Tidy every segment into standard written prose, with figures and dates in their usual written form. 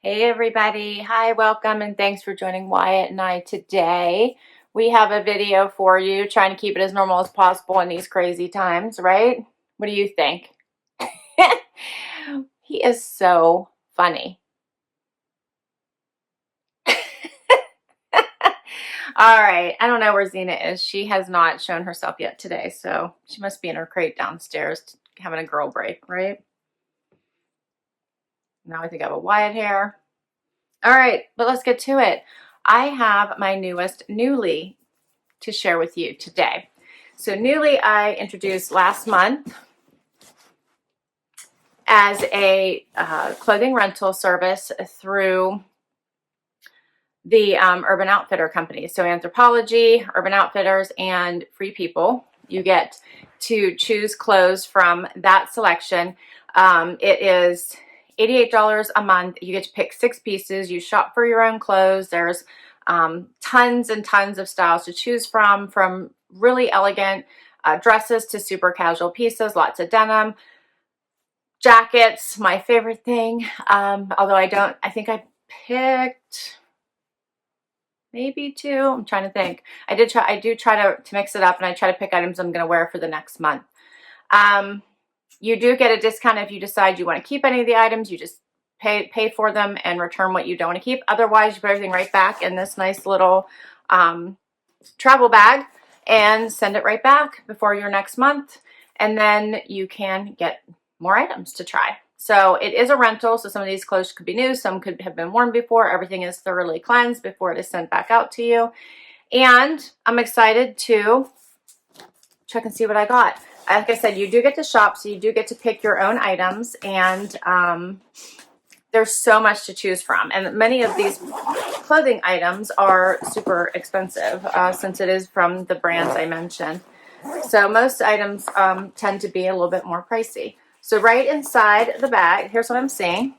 Hey everybody, hi, welcome, and thanks for joining Wyatt and I today. We have a video for you, trying to keep it as normal as possible in these crazy times, right? What do you think? He is so funny. All right, I don't know where Zena is. She has not shown herself yet today, so she must be in her crate downstairs having a girl break, right? Now I think I have a Wyatt hair. All right, but let's get to it. I have my newest Nuuly to share with you today. So Nuuly I introduced last month as a clothing rental service through the Urban Outfitter company. So Anthropologie, Urban Outfitters, and Free People. You get to choose clothes from that selection. It is $88 a month. You get to pick 6 pieces. You shop for your own clothes. There's tons and tons of styles to choose from really elegant dresses to super casual pieces, lots of denim. Jackets, my favorite thing. Although I think I picked maybe 2. I'm trying to think. I do try to mix it up, and I try to pick items I'm going to wear for the next month. You do get a discount if you decide you want to keep any of the items. You just pay for them and return what you don't want to keep. Otherwise, you put everything right back in this nice little travel bag and send it right back before your next month. And then you can get more items to try. So it is a rental, so some of these clothes could be new, some could have been worn before. Everything is thoroughly cleansed before it is sent back out to you. And I'm excited to check and see what I got. Like I said, you do get to shop, so you do get to pick your own items, and there's so much to choose from. And many of these clothing items are super expensive since it is from the brands I mentioned. So most items tend to be a little bit more pricey. So right inside the bag, here's what I'm seeing.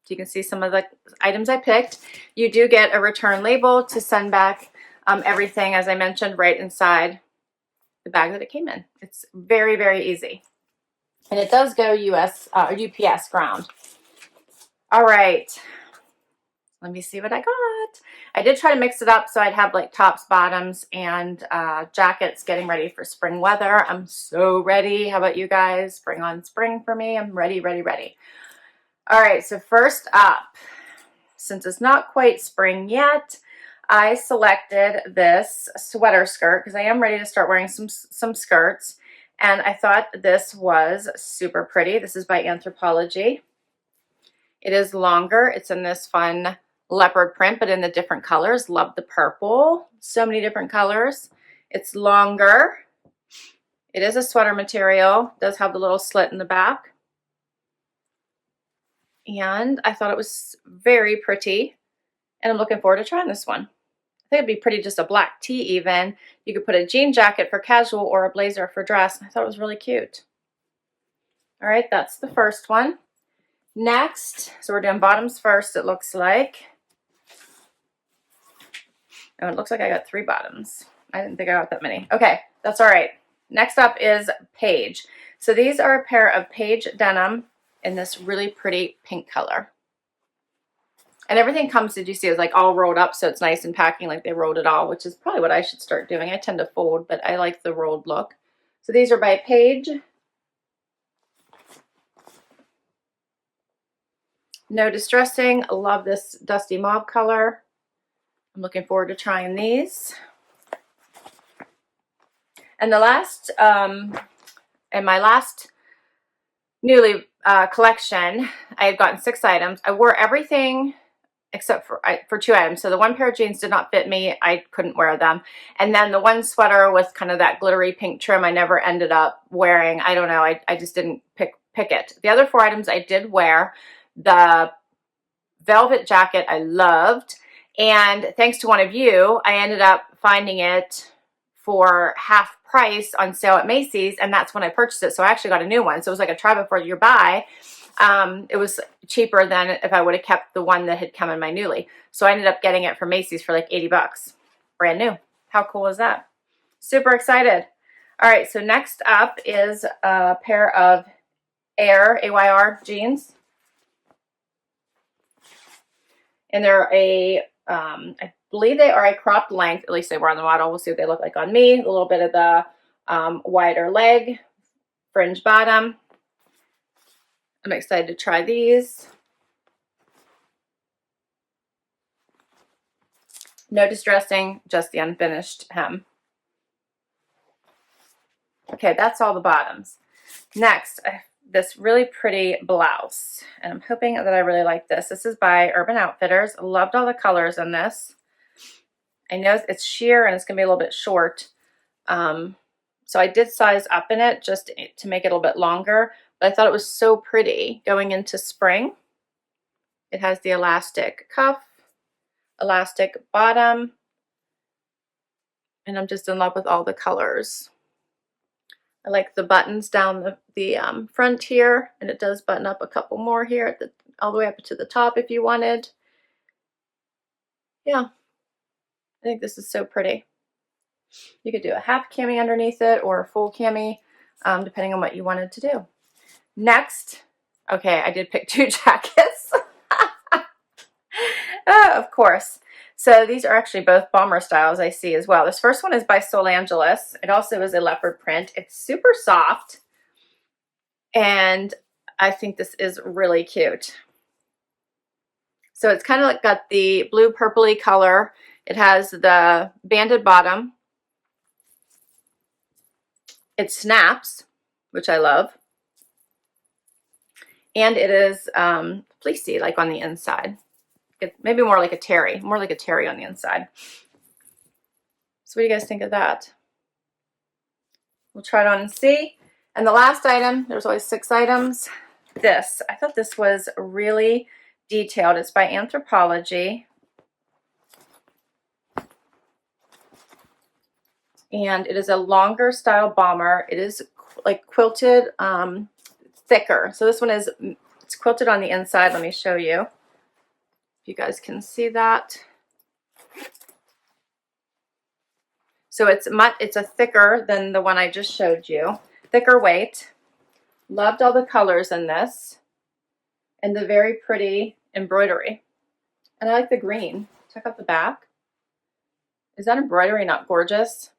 You can see some of the items I picked. You do get a return label to send back everything, as I mentioned, right inside the bag that it came in. It's very, very easy. And it does go UPS ground. All right. Let me see what I got. I did try to mix it up so I'd have like tops, bottoms, and jackets getting ready for spring weather. I'm so ready. How about you guys? Bring on spring for me. I'm ready, ready, ready. All right, so first up, since it's not quite spring yet, I selected this sweater skirt because I am ready to start wearing some skirts. And I thought this was super pretty. This is by Anthropologie. It is longer. It's in this fun leopard print, but in the different colors. Love the purple. So many different colors. It's longer. It is a sweater material. It does have the little slit in the back. And I thought it was very pretty. And I'm looking forward to trying this one. I think it'd be pretty, just a black tee even. You could put a jean jacket for casual or a blazer for dress. I thought it was really cute. All right, that's the first one. Next, so we're doing bottoms first, it looks like. Oh, it looks like I got 3 bottoms. I didn't think I got that many. Okay, that's all right. Next up is Paige. So these are a pair of Paige denim in this really pretty pink color. And everything comes, did you see, it's like all rolled up, so it's nice and packing, like they rolled it all, which is probably what I should start doing. I tend to fold, but I like the rolled look. So these are by Paige. No distressing. Love this dusty mauve color. I'm looking forward to trying these. And the last, in my last Nuuly collection, I had gotten 6 items. I wore everything except for 2 items. So the one pair of jeans did not fit me. I couldn't wear them. And then the one sweater with kind of that glittery pink trim I never ended up wearing. I don't know. I just didn't pick it. The other 4 items I did wear. The velvet jacket I loved. And thanks to one of you, I ended up finding it for half price on sale at Macy's, and that's when I purchased it. So I actually got a new one. So it was like a try before you buy. It was cheaper than if I would have kept the one that had come in my Nuuly. So I ended up getting it from Macy's for like 80 bucks. Brand new. How cool is that? Super excited. All right, so next up is a pair of AYR jeans. And they're I believe they are a cropped length, at least they were on the model. We'll see what they look like on me. A little bit of the wider leg, fringe bottom. I'm excited to try these. No distressing, just the unfinished hem. Okay, that's all the bottoms. Next, this really pretty blouse, and I'm hoping that I really like this. This is by Urban Outfitters. Loved all the colors in this. I know it's sheer and it's gonna be a little bit short, so I did size up in it just to make it a little bit longer, but I thought it was so pretty going into spring. It has the elastic cuff, elastic bottom, and I'm just in love with all the colors. I like the buttons down the front here, and it does button up a couple more here at all the way up to the top if you wanted. Yeah, I think this is so pretty. You could do a half cami underneath it or a full cami, depending on what you wanted to do. Next, okay, I did pick 2 jackets. Of course. So these are actually both bomber styles I see as well. This first one is by Sol Angeles. It also is a leopard print. It's super soft, and I think this is really cute. So it's kind of like got the blue purpley color. It has the banded bottom. It snaps, which I love. And it is fleecy, like on the inside. Maybe more like a terry on the inside. So what do you guys think of that? We'll try it on and see. And the last item, there's always 6 items. This, I thought this was really detailed. It's by Anthropologie. And it is a longer style bomber. It is like quilted, thicker. So this one it's quilted on the inside. Let me show you. If you guys can see that. So it's a thicker than the one I just showed you. Thicker weight. Loved all the colors in this. And the very pretty embroidery. And I like the green. Check out the back. Is that embroidery not gorgeous?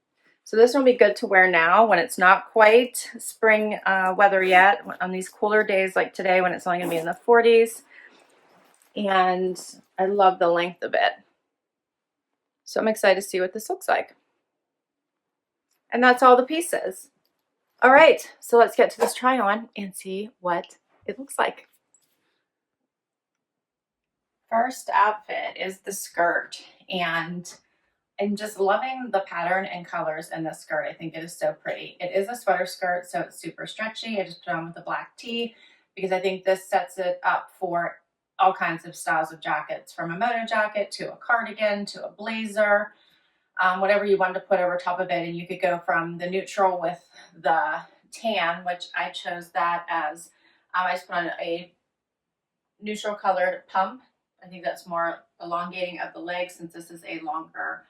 So this one will be good to wear now when it's not quite spring weather yet. On these cooler days like today when it's only going to be in the 40s. And I love the length of it. So I'm excited to see what this looks like. And that's all the pieces. All right, so let's get to this try on and see what it looks like. First outfit is the skirt, and I'm just loving the pattern and colors in this skirt. I think it is so pretty. It is a sweater skirt, so it's super stretchy. I just put it on with a black tee because I think this sets it up for all kinds of styles of jackets, from a moto jacket to a cardigan to a blazer, whatever you wanted to put over top of it. And you could go from the neutral with the tan, which I chose that as, I just put on a neutral colored pump. I think that's more elongating of the leg since this is a longer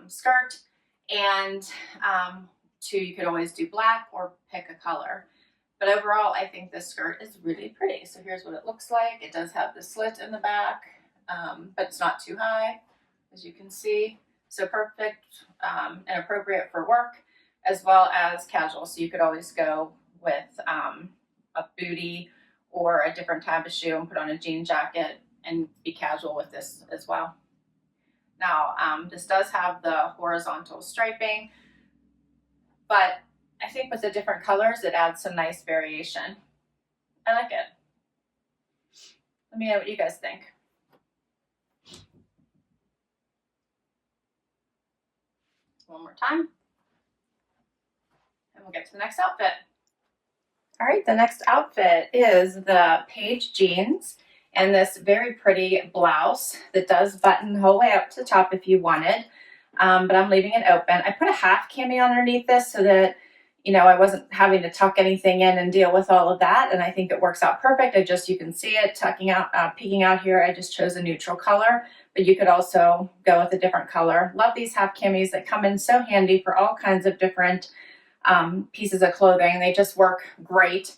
skirt. And you could always do black or pick a color. But overall, I think this skirt is really pretty. So here's what it looks like. It does have the slit in the back, but it's not too high, as you can see. So perfect and appropriate for work as well as casual. So you could always go with a bootie or a different type of shoe and put on a jean jacket and be casual with this as well. Now, this does have the horizontal striping, but I think with the different colors, it adds some nice variation. I like it. Let me know what you guys think. One more time. And we'll get to the next outfit. All right, the next outfit is the Paige jeans and this very pretty blouse that does button the whole way up to the top if you wanted, but I'm leaving it open. I put a half cami underneath this so that, you know, I wasn't having to tuck anything in and deal with all of that, and I think it works out perfect. You can see it tucking out, peeking out here. I just chose a neutral color, but you could also go with a different color. Love these half camis that come in so handy for all kinds of different pieces of clothing. They just work great.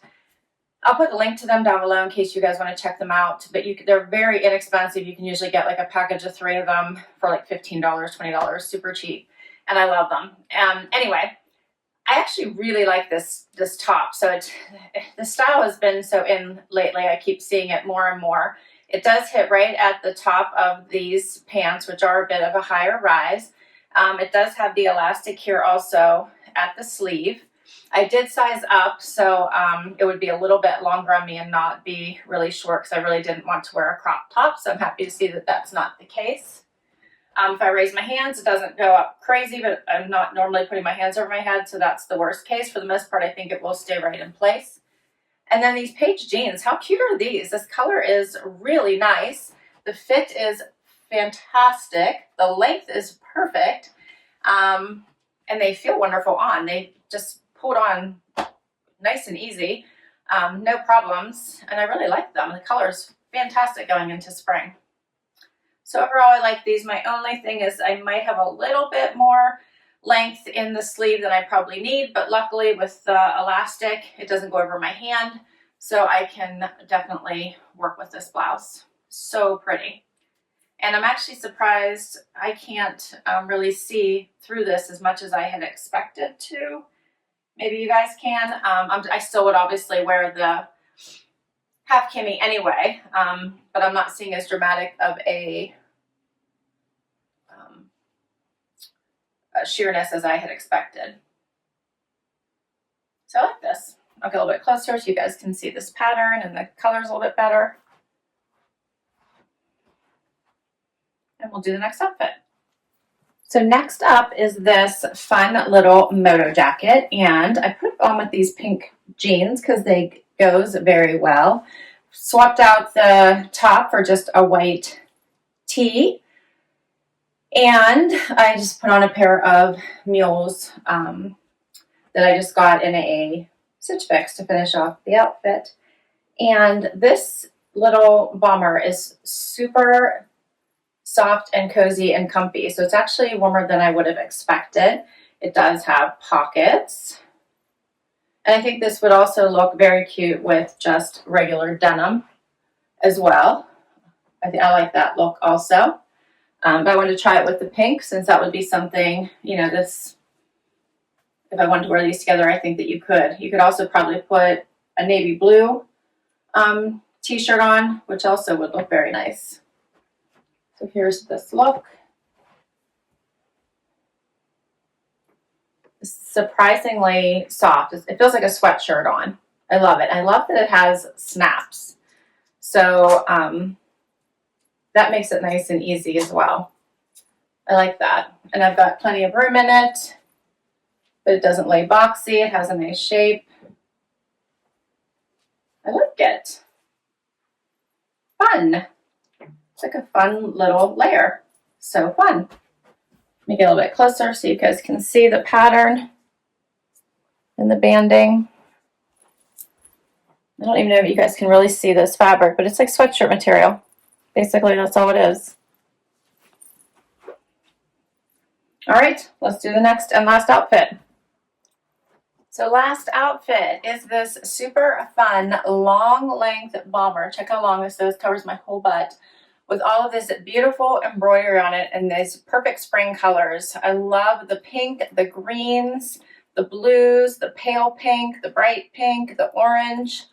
I'll put the link to them down below in case you guys want to check them out. But they're very inexpensive. You can usually get like a package of 3 of them for like $15, $20, super cheap. And I love them. Anyway, I actually really like this top. So the style has been so in lately. I keep seeing it more and more. It does hit right at the top of these pants, which are a bit of a higher rise. It does have the elastic here also at the sleeve. I did size up, so it would be a little bit longer on me and not be really short because I really didn't want to wear a crop top. So I'm happy to see that that's not the case. If I raise my hands, it doesn't go up crazy, but I'm not normally putting my hands over my head, so that's the worst case. For the most part, I think it will stay right in place. And then these Paige jeans, how cute are these? This color is really nice. The fit is fantastic. The length is perfect. And they feel wonderful on. They just pulled on nice and easy. No problems. And I really like them. The color is fantastic going into spring. So overall, I like these. My only thing is I might have a little bit more length in the sleeve than I probably need, but luckily with the elastic, it doesn't go over my hand, so I can definitely work with this blouse. So pretty. And I'm actually surprised I can't really see through this as much as I had expected to. Maybe you guys can. I still would obviously wear the half cami anyway, but I'm not seeing as dramatic of a sheerness as I had expected. So I like this. I'll get a little bit closer so you guys can see this pattern and the colors a little bit better. And we'll do the next outfit. So next up is this fun little moto jacket, and I put it on with these pink jeans because they goes very well. Swapped out the top for just a white tee. And I just put on a pair of mules that I just got in a Stitch Fix to finish off the outfit. And this little bomber is super soft and cozy and comfy. So it's actually warmer than I would have expected. It does have pockets. And I think this would also look very cute with just regular denim as well. I like that look also. But I wanted to try it with the pink since that would be something, you know, this, if I wanted to wear these together, I think that you could. You could also probably put a navy blue t-shirt on, which also would look very nice. So here's this look. It's surprisingly soft. It feels like a sweatshirt on. I love it. I love that it has snaps. So, that makes it nice and easy as well. I like that. And I've got plenty of room in it, but it doesn't lay boxy. It has a nice shape. I like it. Fun. It's like a fun little layer. So fun. Let me get a little bit closer so you guys can see the pattern and the banding. I don't even know if you guys can really see this fabric, but it's like sweatshirt material. Basically, that's all it is. All right, let's do the next and last outfit. So last outfit is this super fun long length bomber. Check how long this is. Covers my whole butt. With all of this beautiful embroidery on it and these perfect spring colors. I love the pink, the greens, the blues, the pale pink, the bright pink, the orange.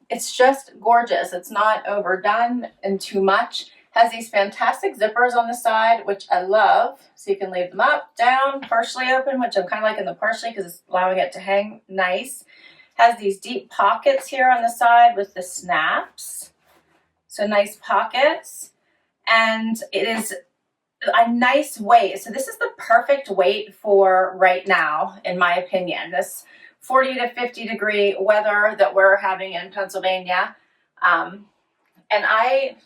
It's just gorgeous. It's not overdone and too much. Has these fantastic zippers on the side, which I love. So you can leave them up, down, partially open, which I'm kind of liking the partially because it's allowing it to hang nice. Has these deep pockets here on the side with the snaps. So nice pockets. And it is a nice weight. So this is the perfect weight for right now, in my opinion. This 40 to 50 degree weather that we're having in Pennsylvania. And I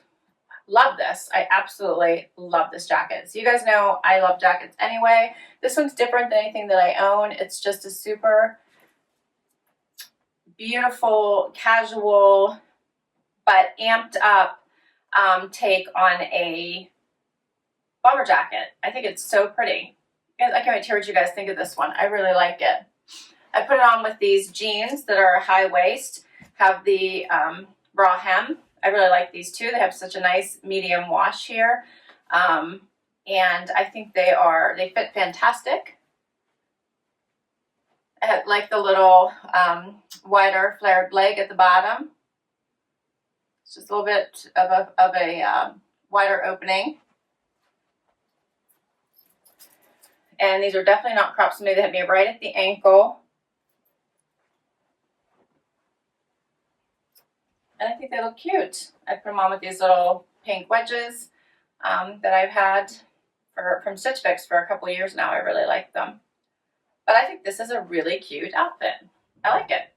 love this. I absolutely love this jacket. So you guys know I love jackets anyway. This one's different than anything that I own. It's just a super beautiful, casual, but amped up take on a bomber jacket. I think it's so pretty. I can't wait to hear what you guys think of this one. I really like it. I put it on with these jeans that are high waist. have the raw hem. I really like these two. They have such a nice medium wash here. And I think they fit fantastic. I have, like, the little wider flared leg at the bottom. It's just a little bit of a wider opening. And these are definitely not cropped, so maybe they have me right at the ankle. And I think they look cute. I put them on with these little pink wedges that I've had from Stitch Fix for a couple of years now. I really like them. But I think this is a really cute outfit. I like it.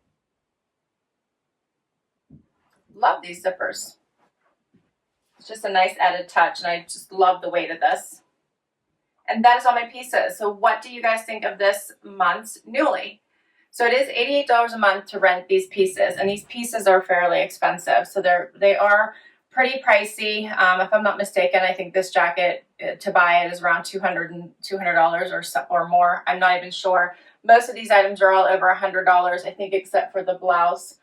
Love these zippers. It's just a nice added touch, and I just love the weight of this. And that is all my pieces. So what do you guys think of this month's Nuuly? So it is $88 a month to rent these pieces, and these pieces are fairly expensive. So they are pretty pricey. If I'm not mistaken, I think this jacket to buy it is around $200 or more. I'm not even sure. Most of these items are all over $100, I think, except for the blouse.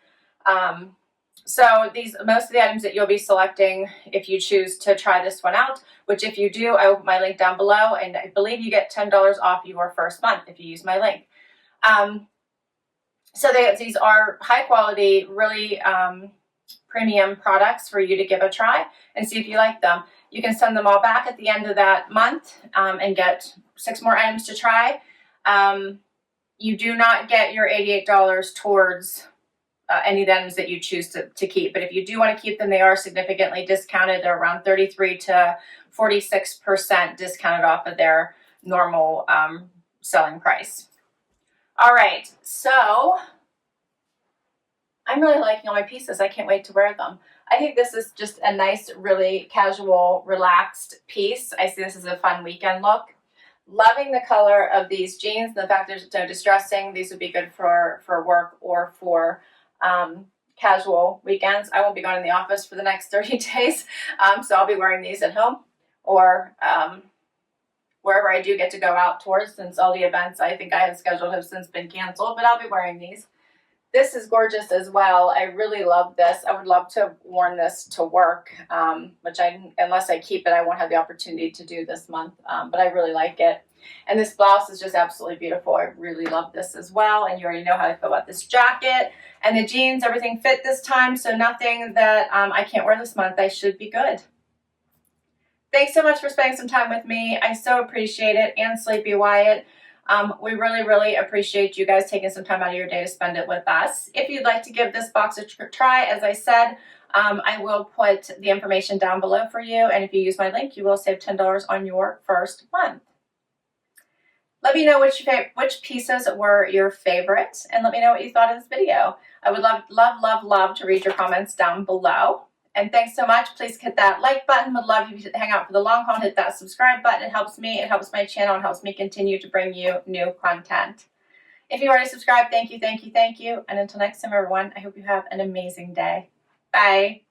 So most of the items that you'll be selecting, if you choose to try this one out, which if you do, I will put my link down below, and I believe you get $10 off your first month if you use my link. So these are high quality, really premium products for you to give a try and see if you like them. You can send them all back at the end of that month and get 6 more items to try. You do not get your $88 towards any of the items that you choose to keep. But if you do want to keep them, they are significantly discounted. They're around 33 to 46% discounted off of their normal selling price. All right, so I'm really liking all my pieces. I can't wait to wear them. I think this is just a nice, really casual, relaxed piece. I see this as a fun weekend look. Loving the color of these jeans and the fact there's no distressing. These would be good for work or for casual weekends. I won't be going to the office for the next 30 days, so I'll be wearing these at home or wherever I do get to go out towards, since all the events I think I have scheduled have since been canceled, but I'll be wearing these. This is gorgeous as well. I really love this. I would love to have worn this to work, which unless I keep it, I won't have the opportunity to do this month, but I really like it. And this blouse is just absolutely beautiful. I really love this as well, and you already know how I feel about this jacket. And the jeans, everything fit this time, so nothing that I can't wear this month. I should be good. Thanks so much for spending some time with me. I so appreciate it, and Sleepy Wyatt. We really, really appreciate you guys taking some time out of your day to spend it with us. If you'd like to give this box a try, as I said, I will put the information down below for you, and if you use my link, you will save $10 on your first month. Let me know which pieces were your favorite, and let me know what you thought of this video. I would love, love, love, love to read your comments down below. And thanks so much. Please hit that like button. Would love you to hang out for the long haul and hit that subscribe button. It helps me, it helps my channel, and helps me continue to bring you new content. If you already subscribed, thank you, thank you, thank you. And until next time, everyone, I hope you have an amazing day. Bye.